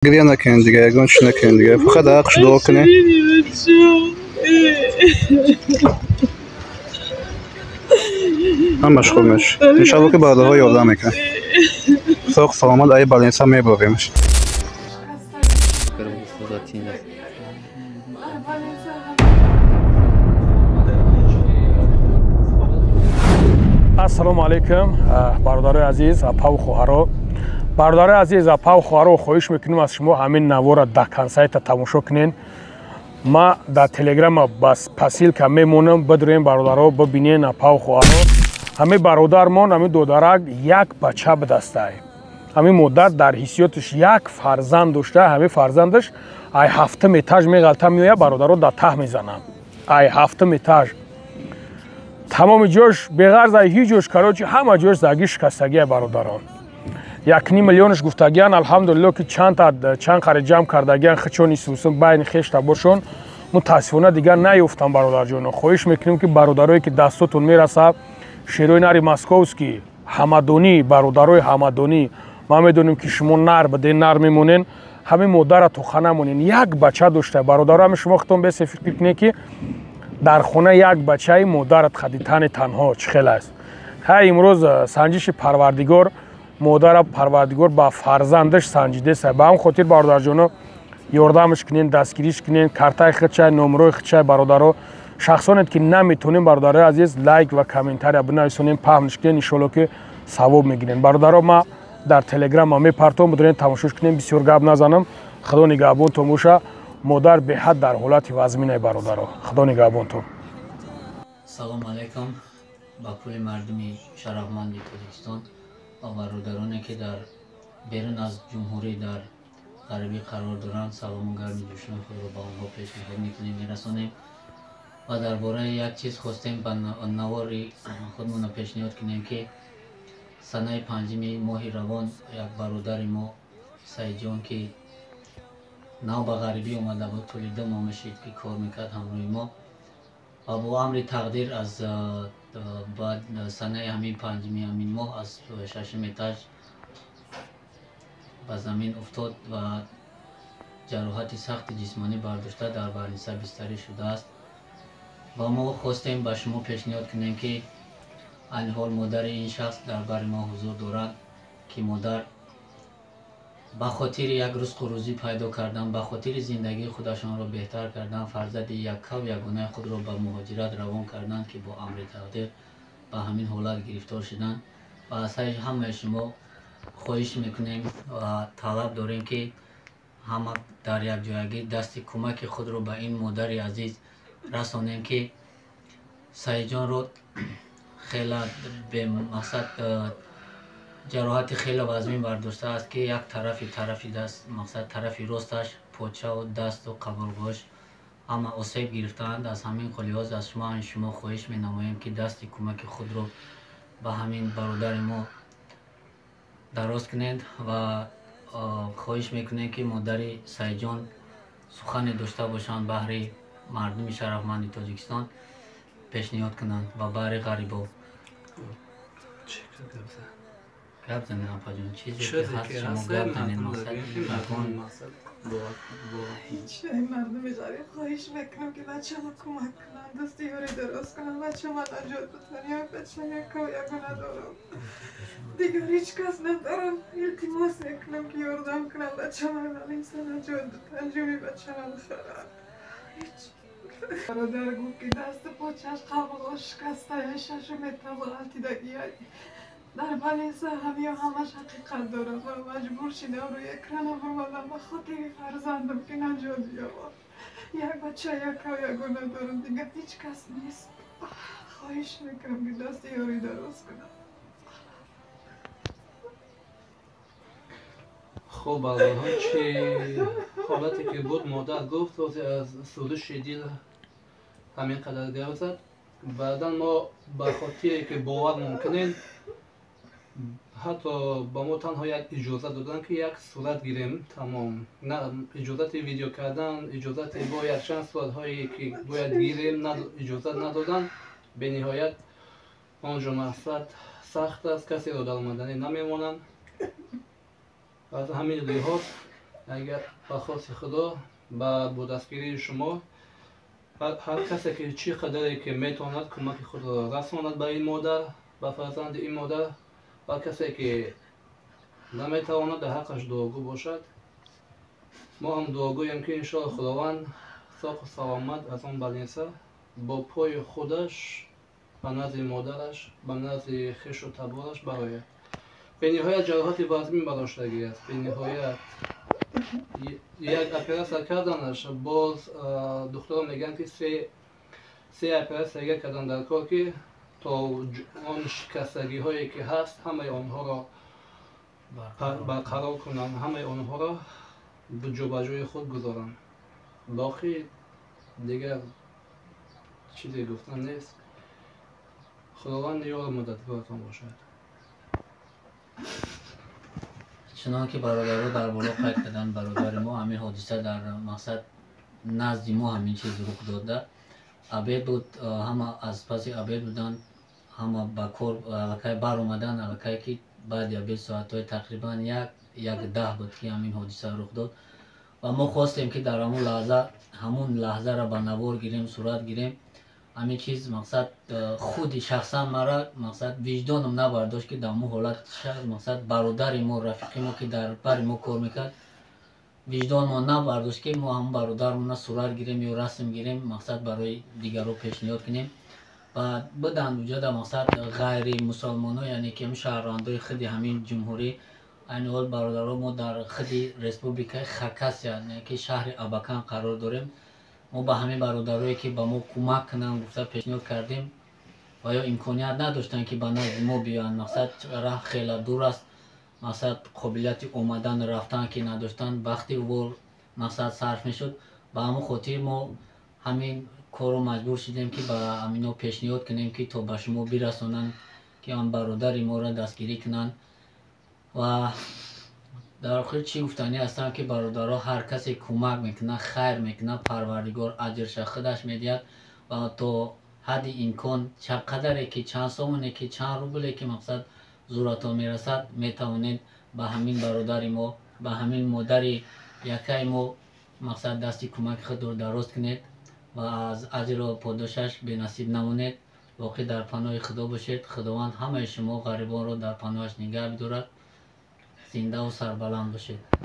گریه نکن دیگه، گونش نکن دیگه، فقط حقش دعا کنه. هم مشغول میشه. انشالله که بعدها یادم میکنه. ساق سلامت ای بالینسا میبریمش. السلام علیکم برادرای عزیز اپا و خواهرا. برادرای عزیز اپا و خواهرا خواهش میکنیم از شما همین نوار را در کانسایت تماشا کنین. ما در تلگرام بس پسیل که میمونم بدرین برادرها ببینین اپا و خواهرا. همین برادرمان همین دودرک یک بچه به دست داره. همین مدت در حیثیتش یک فرزند داشته. همین فرزندش ای هفتم ایتاژ میغلطه میویه برادرها در ته میزنم. ای هفتم ایتاژ تمام جوش بغرض ای هیچ جوش کراچی همه جوش زگی شکستگی برادران. 1.5 میلیونش گفتگیان الحمدلله که چند خرید جمع کردگیان خچونی سوسم بین خیش باشون متاسفانه دیگر نیفتم برادر جون. خواهش میکنیم که برادرایی که دستتون میرسه شیروی نری ماسکووسکی همدانی برادرای همدانی ما میدونیم که شما نر بده نر میمونین همین مادر تو خانه مونین. یک بچه داشته برادر هم شما خودتون به فکر کنید که در خونه یک بچه مادرت خدیتن تنها چخیل است. های امروز سنجش پروردگار مادر پروردگار با فرزندش سنجیده است. به هم خاطر برادر جانو یاردمش کنین، دستگیریش کنین، کارتای خودچای نمره خودچای برادرها شخصانت که نمیتونین برادرای عزیز لایک و کامنتاری بنویسونین پخش کنین ان شاءالله که ثواب میگیرین. برادرها ما در تلگرام ما میپرتم بدونین تماشاش کنین. بسیار گپ نزنم. خدا نگهبان تو موشه. مادر به حد در حالت وزمینه برادرها. خدا نگهبان تو. سلام علیکم با کل مردمی شرفمند تاجیکستان و برادرانی که در بیرون از جمهوری در غربی قرار دارند سلام و گرم جوشان خود را با آنها پیشنهاد میکنیم میرسانیم و درباره یک چیز خواستیم به نواری خودمون پیشنهاد کنیم که سنه 5 ماه روان یک برادر ما سعید جان که نو به غربی اومده بود تولی 2 ماه میشید که کار میکرد همروی ما و با امر تقدیر از بعد سنه همین 5 همین ماه از 6 ایتاژ به زمین افتاد و جراحت سخت جسمانی برداشته در بالینسا بستری شده است و ما خواستیم به شما پیشنهاد کنیم که این حال مادر این شخص در بر ما حضور دارند که مادر به خاطر یک رزق و روزی پیدا کردن، به خاطر زندگی خودشان را بهتر کردن، فرزند یک و یگانه خود را به مهاجرت روان کردن که با امر تقدیر به همین حالت گرفتار شدن و از همه شما خواهش میکنیم و طلب داریم که همه در یک جایگی دست کمک خود را به این مادر عزیز رسانیم که سعید جان را خیلی به مقصد جراحت خیلی وزمین برداشته است که یک طرفی دست مقصد طرفی راستش پاچه و دست و قبرگاهش همه آسیب گرفتند. از همین لحاظ از شما خواهش می نماییم که دست کمک خود را به همین برادر ما دراز کنید و خواهش میکنیم که مادر سعید جان سخن داشته باشند بهر مردم شرفمند تاجیکستان پیشنهاد کنند و بهر غریبا گپ زنید. اپا جان چیزی که هست شما گپ زنید مقصد هیچ مردم غریب خواهش میکنم که بچه ما کمک کنن دستی یاری درست کنن بچه ما نجات بدن یا بچه یکو ندارم دیگر هیچ کس ندارم. التماس میکنم که یاردم کنم بچه ما بالینسا نجات بدن جوی بچه ما بخرن. هیچ برادر گفت که دست پاچش قبلش شکسته شش متر غلطیدگی در بالینسا همش حقیقت دارم و مجبور شدم روی اکران آمدم به خاطر فرزندم که نجات بیاورم. یک بچه یگانه دارم دیگه هیچ کس نیست. خواهش میکنم که دست یاری درست کنم. خب الان چی حالتی که بود مادر گفت از سوزش شدید همین قدر گفت زد. بعدا ما به خاطری که باور ممکنه حتی با ما تنها یک اجازه دادن که یک صورت گیریم تمام، نه اجازت ویدیو کردن، اجازت با یک چند صورت هایی که باید گیریم اجازت ندادن. به نهایت آنجا مقصد سخت است، کسی را در آمدنی نمیمونن. از همین لحاظ اگر با خواست خدا با دستگیری شما هر کسی که چی قدری که میتواند کمک خود را رساند به این مادر، به فرزند این مادر، و کسی که نمیتواند در حقش دعاگو باشد، ما هم دعاگویم که انشاءالله خداوند ساق و سلامت از آن بلنسه با پای خودش به نزد مادرش، به نزد خویش و تبارش برآید. به نهایت جراحت وزمین برداشتگی است. به نهایت یک اپراسیون کردنش باز دکترها میگن که سه اپراسیون کردن در کار که تا آن شکستگی هایی که هست همه آنها را برقرار کنن، همه آنها را به جای خود گذارن. باقی دیگر چیزی گفتن نیست. خداوند یار مددگارتان باشد. چنانکه برادرها در بالا قید کردن، برادر ما همین حادثه در مقصد نزد ما همین چیز رخ داده. عبید بود، همه از پس عبید بودن، همه با کار علاقه بر اومدن، علاقه که بعد عبید ساعتهای تقریبا یک 10 بود که همین حادثه رخ داد و ما خواستیم که در همون لحظه را به نوار گیریم، صورت گیریم. همین چیز مقصد خود شخصا مرا مقصد وجدانم نبرداشت که در اون حالت مقصد برادر ما، رفیق ما که در بر ما کار میکرد، وجدان ما نبرداشت که ما هم برادرمون صورت گیریم یا رسم گیریم، مقصد برای دیگران پیشنهاد کنیم و بدن وجود مقصد غیر مسلمان ها، یعنی که شهروندای خود همین جمهوری این حال برادران ما در خود ریسپوبلیک خرکس، یعنی که شهر اباکان قرار داریم. ما به همه برادرایی که به ما کمک کنن گفته پیشنهاد کردیم و یا امکانیت نداشتن که به نزد ما بیان، مقصد راه خیلی دور است، مقصد قابلیت اومدن رفتن که نداشتن، وقتی او مقصد صرف میشد. به همون خاطر ما همین کارو مجبور شدیم که به همینا پیشنهاد کنیم که تا به شما برسونن که هم برادر ما را دستگیری کنن. و در آخر چی گفتنی هستم که برادرها هر کسی کمک میکنه، خیر میکنه، پروردگار اجرش خودش میدهد و تا حد امکان چقدر که چند سومونه که چند روبله که مقصد زورتان میرسد میتوانید به همین برادر ما، به همین مادر یکی ما مقصد دستی کمک خود رو دراز کنید و از اجر و پاداشش به نصیب نمونید. واقعی در پناه خدا باشید. خداوند همه شما غریبان رو در پناهش نگه بدارد. زنده و سربلند باشید.